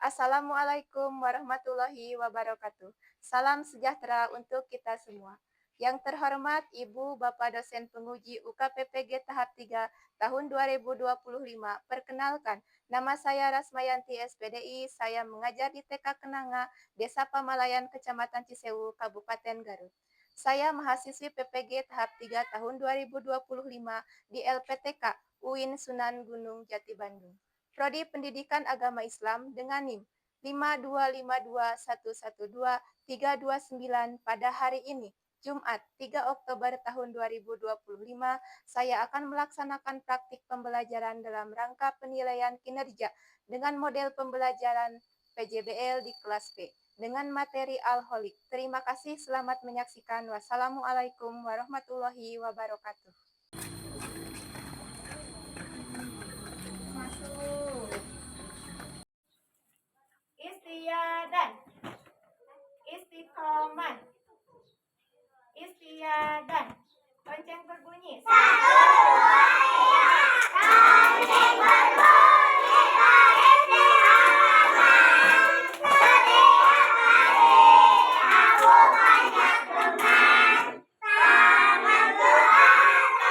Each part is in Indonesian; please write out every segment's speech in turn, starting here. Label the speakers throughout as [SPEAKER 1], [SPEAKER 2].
[SPEAKER 1] Assalamualaikum warahmatullahi wabarakatuh. Salam sejahtera untuk kita semua. Yang terhormat Ibu Bapak dosen penguji UKPPG tahap 3 tahun 2025. Perkenalkan, nama saya Rasmayanti SPDI. Saya mengajar di TK Kenanga, Desa Pamalayan, Kecamatan Cisewu, Kabupaten Garut. Saya mahasiswi PPG tahap 3 tahun 2025 di LPTK UIN Sunan Gunung Jati Bandung. Prodi Pendidikan Agama Islam dengan NIM 5252112-329 pada hari ini, Jumat 3 Oktober tahun 2025, saya akan melaksanakan praktik pembelajaran dalam rangka penilaian kinerja dengan model pembelajaran PJBL di kelas B dengan materi alholik. Terima kasih, selamat menyaksikan. Wassalamualaikum warahmatullahi wabarakatuh. Istiadat, istiqomah, istiadat. Lonceng berbunyi. Lonceng berbunyi, baris di halaman. Setiap hari aku banyak teman. Taman Tuhan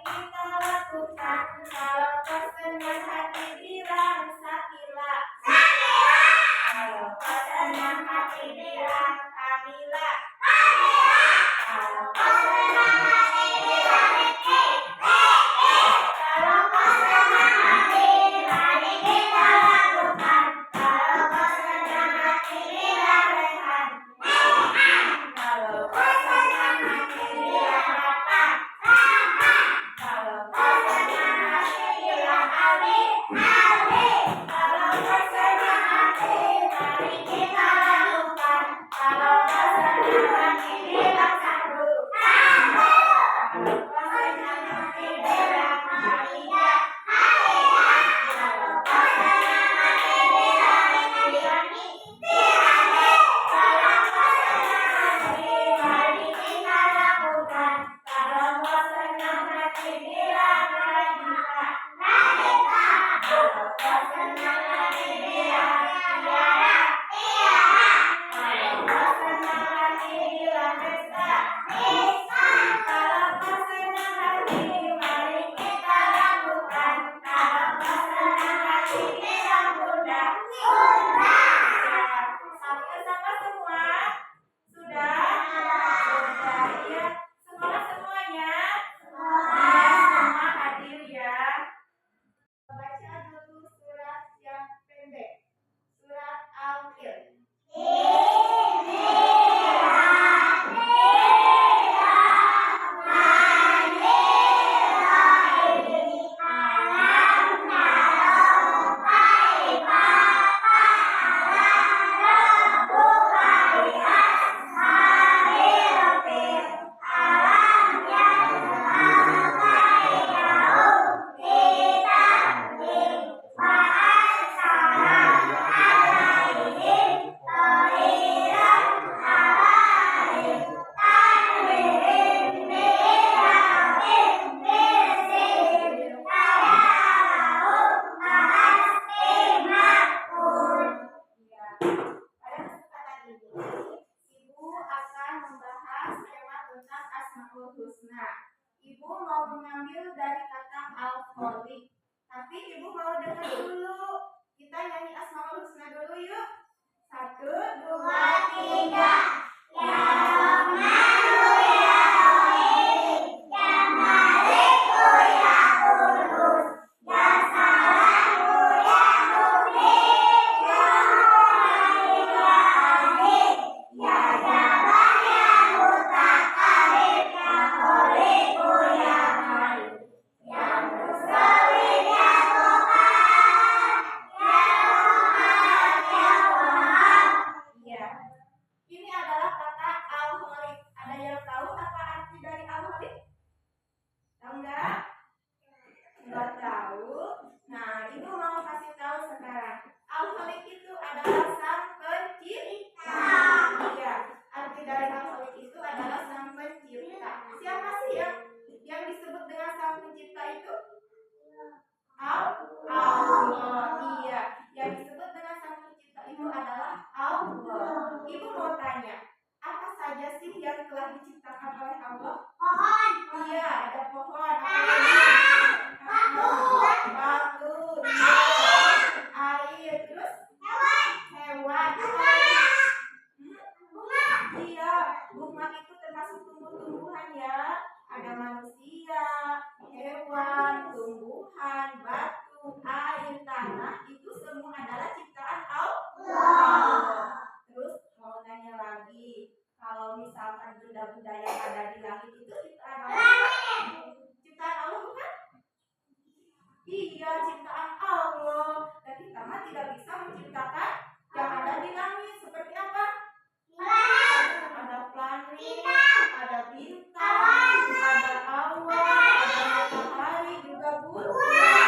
[SPEAKER 1] kita lakukan. Kalau kau senang hati bilang Sakila. Kalau kau senang hati bilang Kamila. Kalau kau senang hati bilang Riki. Kalau kau senang hati mari kita lakukan. Kalau kau senang hati bilang Rehan. Kalau kau senang hati bilang Rafa. Kalau kau senang hati bilang Aldi. Kalau kau senang hati mari kita lakukan. Kalau kau senang hati bilang Sambu. Kalau kau senang hati bilang Maria. Kalau kau senang hati bilang Tirani. Kalau kau senang hati mari kita lakukan. Kalau kau senang hati bilang Radika. Kalau kau senang hati bilang Tiara. Kalau kau senang hati bilang Resta. Kalau kau senang hati mari kita lakukan. Kalau kau senang hati bilang Bunda. Sampai sama semua? Sudah? Sudah ya. Sekolah semuanya? Semua hadir ya. Baca dulu surat yang pendek. Surat Al-Fil. Ibu akan membahas tema tentang Asmaul Husna. Ibu mau mengambil dari kata al-khaliq. Tapi ibu mau dengar dulu. Kita nyanyi Asmaul Husna dulu yuk. 1, 2, 3. Ya Rahmanu ya Rahim, ya Maliku ya Qudus, ya Salamu ya Mu'min, ya Mu'min ya Amin, ya Jabbar ya Mutakabbir, ya Khaliqu ya Malik, ya Mustawin ya Qahhar, ya Rahman ya Wahhab. Iya. Ini adalah kata al-khaliq. Ada yang tahu apa arti dari al-khaliq? Tahu nggak? Nggak tahu. Nah, ibu mau kasih tahu sekarang. Al-khaliq itu adalah sang pencipta. Iya. Arti dari al-khaliq itu adalah sang pencipta. Siapa sih yang disebut dengan sang pencipta itu? Allah. Iya. Yang disebut dengan sang pencipta itu adalah Allah. Ibu mau tanya, apa saja sih yang telah diciptakan oleh Allah? Pohon. Iya, ada pohon. Batu. Air. Terus? Hewan. Bunga. Iya, bunga itu termasuk tumbuh-tumbuhan ya. Ada manusia, hewan, tumbuhan, batu, air, tanah. Itu semua adalah ciptaan Allah. Terus mau nanya lagi, kalau misalkan benda-benda yang ada di langit itu ciptaan Allah? Ciptaan Allah bukan? Iya, ciptaan Allah. Dan kita mah tidak bisa menciptakan yang ada di langit. Seperti apa? Ada planet, ada bintang, ada awan, ada matahari juga bulan.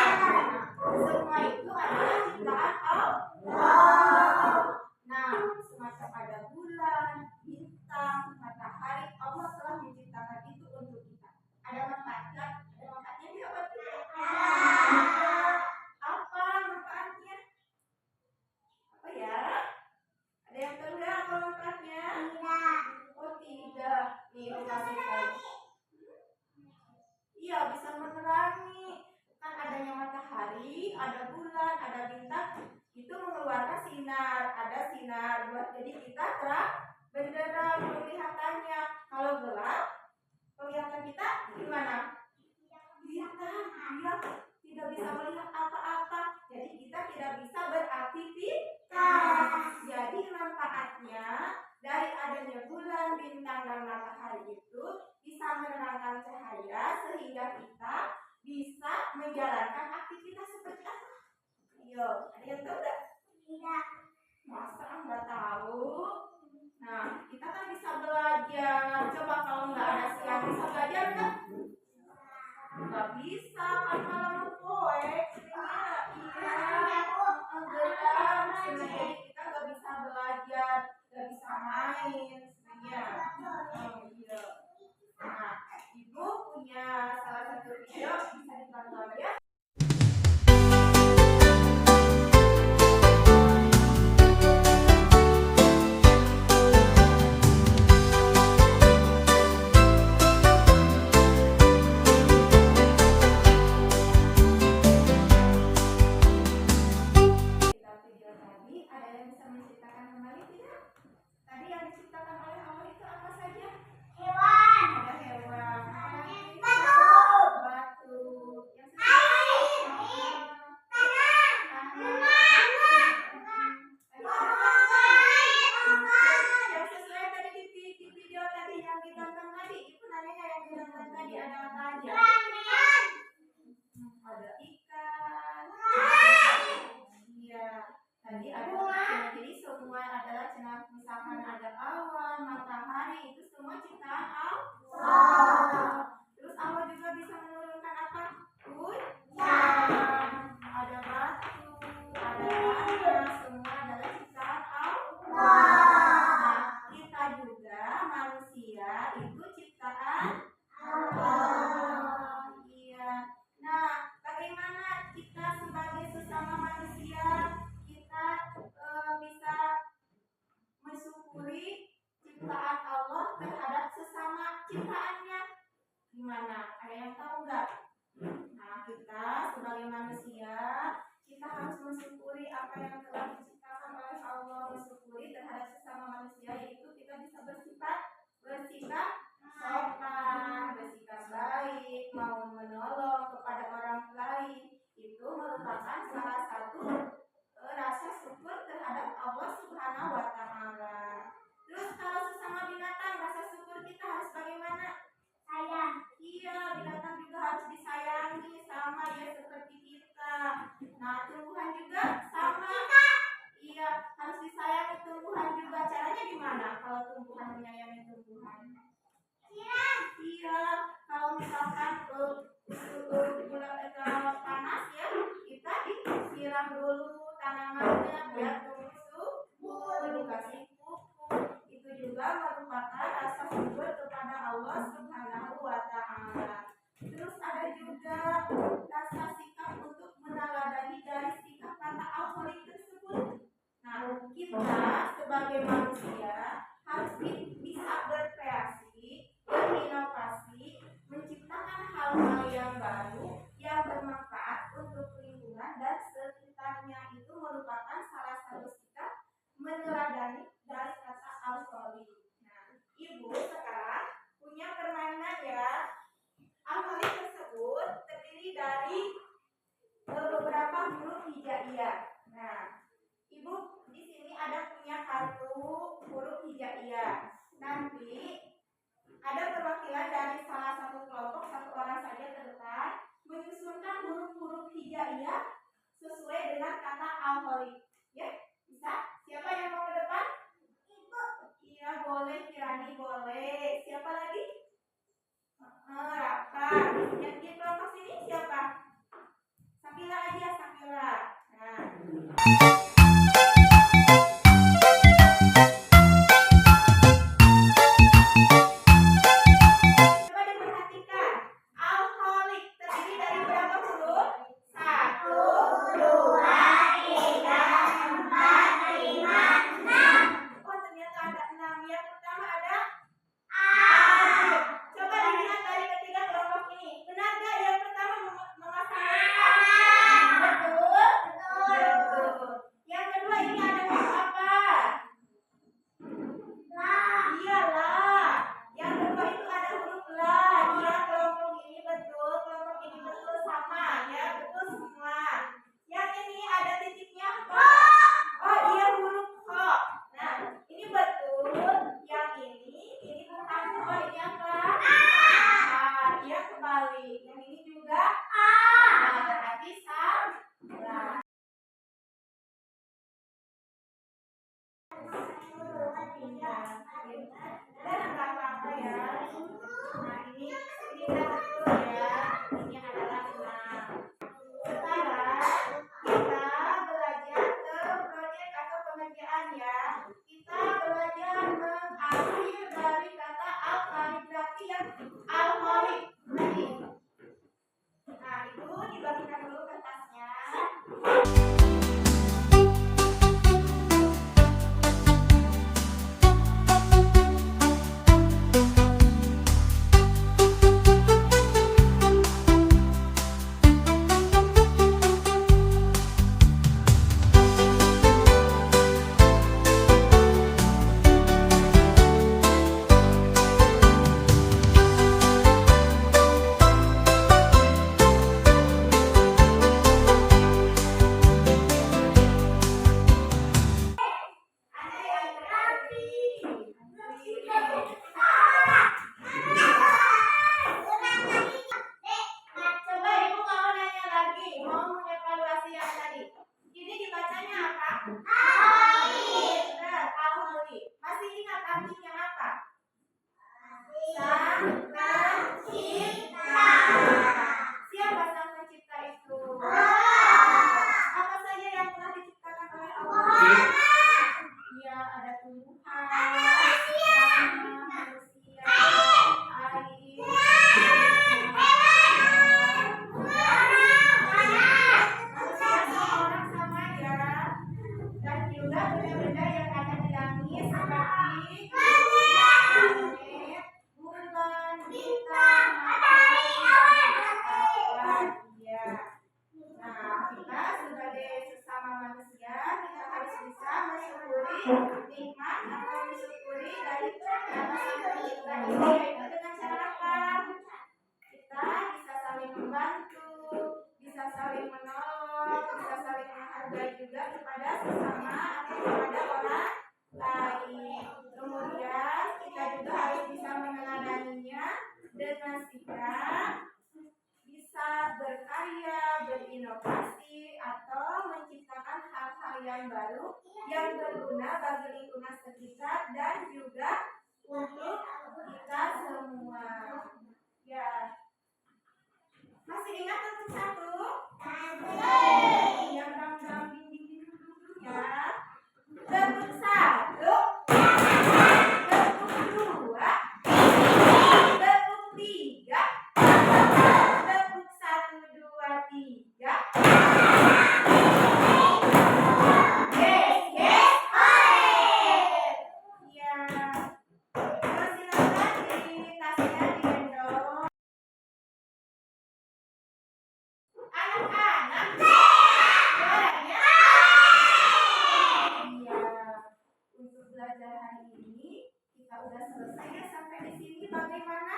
[SPEAKER 2] ada bulan, ada bintang, itu mengeluarkan sinar, ada sinar buat jadi kita terang benderang penglihatannya. Kalau gelap, penglihatan kita gimana? Kelihatan, ya, tidak bisa melihat apa-apa. Jadi kita tidak bisa beraktivitas. Jadi manfaatnya dari adanya bulan, bintang, dan matahari itu bisa menerangkan cahaya sehingga kita bisa menjalankan aktivitas seperti apa? Ayo, ada yang tahu nggak? Tidak. Masa nggak tahu? Nah, kita kan bisa belajar. Coba kalau nggak ada siang bisa belajar nggak? Nggak bisa, kan malam poe. Iya, gelap. Sebenarnya kita nggak bisa belajar, nggak bisa main. Sebenarnya, iya. Nah, Ibu punya salah satu video bisa ditonton ya. Ada ikan. Iya. Tadi ada jadi semua adalah cenah, misalkan ada awan, matahari, itu semua ciptaan Allah. Terus Allah juga bisa menurunkan apa? Hujan. Ada batu, ada tanah, semua adalah ciptaan Allah. Nah, kita juga manusia itu ciptaan Allah. Iya. Nah, bagaimana kita sebagai sesama manusia kita bisa mensyukuri ciptaan Allah terhadap sesama ciptaannya? Gimana? Ada yang tahu nggak? Nah, kita sebagai manusia kita harus mensyukuri apa yang telah diciptakan oleh Allah, mensyukuri terhadap sesama manusia, yaitu kita bisa bersikap sopan, bersikap baik, mau menolong kepada orang lain. Itu merupakan salah satu rasa syukur terhadap Allah Subhanahu wa Ta'ala. Terus kalau sesama binatang, rasa syukur kita harus bagaimana? Sayang. Iya, binatang juga harus disayangi, sama ya seperti kita. Nah, tumbuhan juga sama. Iya, harus disayangi tumbuhan juga. Caranya gimana kalau tumbuhan menyayangi tumbuhan? Iya, kalau misalkan panas ya, kita disiram dulu tanamannya biar tumbuh subur, dikasih pupuk. Itu juga merupakan rasa syukur kepada Allah Subhanahu wa Ta'ala. Terus ada juga rasa sikap untuk meneladani dari sikap kata alkoholik tersebut. Nah, kita sebagai manusia harus bisa berkreasi, berinovasi, menciptakan hal-hal yang baru yang bermanfaat untuk lingkungan dan sekitarnya. Itu merupakan salah satu sikap meneladani dari kata alkoholik. Nah, Ibu sekarang punya permainan ya. Alkoholik tersebut terdiri dari beberapa huruf hijaiyah. Nah, Ibu di sini ada punya kartu huruf hijaiyah. Nanti ada perwakilan dari salah satu kelompok, satu orang saja ke depan, menyusunkan huruf-huruf hijaiyah sesuai dengan kata alkoholik. Ya, bisa? Siapa yang mau ke depan? Ibu. Iya, boleh. Kirani boleh. Siapa lagi? Raka. Yang di kelompok sini siapa? Sakila aja, Sakila. Nah. Betul. mau mengevaluasi yang tadi. Ini dibacanya apa? Benar, al-holi. Masih ingat artinya apa? Sang pencipta. Siapa sang pencipta itu? Apa saja yang telah diciptakan oleh Allah? Ya, ada tumbuhan, tanah, manusia, air, manusia semua orang sama ya. Dan juga benda-benda yang ada di langit seperti planet, bulan, bintang, matahari, dan ya. Nah, kita sebagai sesama manusia, kita harus bisa mensyukuri nikmat atau mensyukuri dari atas pencipta ini, yaitu dengan cara apa? Kita bisa saling membantu, bisa saling menolong, bisa saling menghargai juga kepada sesama atau kepada orang lain. Kemudian kita juga harus bisa meneladaninya dengan sikap bisa berkarya, berinovasi, atau menciptakan hal-hal yang baru yang berguna bagi lingkungan sekitar dan juga untuk kita semua. Ya, masih ingat untuk satu? Yang dam-dam ding-ding dulu ya. Tepuk satu, tepuk dua, tepuk tiga, tepuk 1, 2, 3. Yes, yes, ya. Silakan di tasnya digendong. Anak-anak suaranya. Iya. Untuk belajar hari ini kita udah selesai ya sampai di sini. Bagaimana?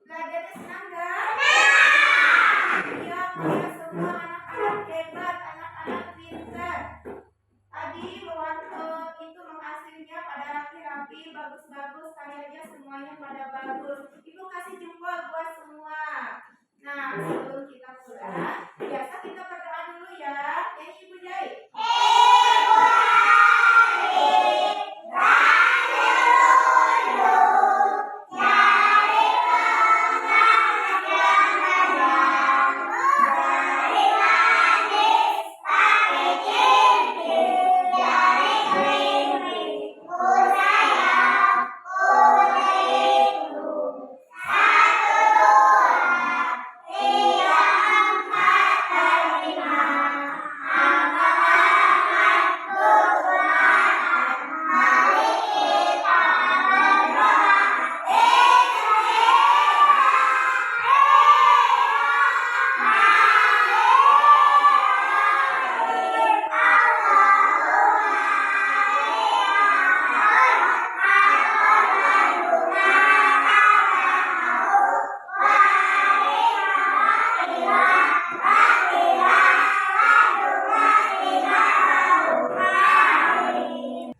[SPEAKER 2] Belajarnya senang nggak? Iya, kalian semua anak-anak hebat, anak-anak pintar. Tadi waktu itu menghasilnya pada rapi-rapi, bagus-bagus, karyanya semuanya pada bagus. Ibu kasih jempol buat semua. Nah, sebelum kita pulang, biasa kita berdoa dulu ya. Ibu Jai.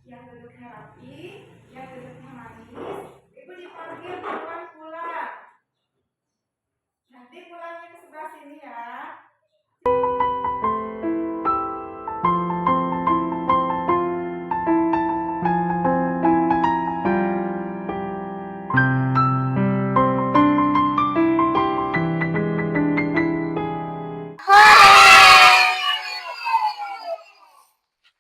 [SPEAKER 2] Yang duduknya rapi, yang duduknya manis. Ibu dipanggil duluan pulang. Nanti pulangnya ke sebelah sini ya.
[SPEAKER 1] Hore!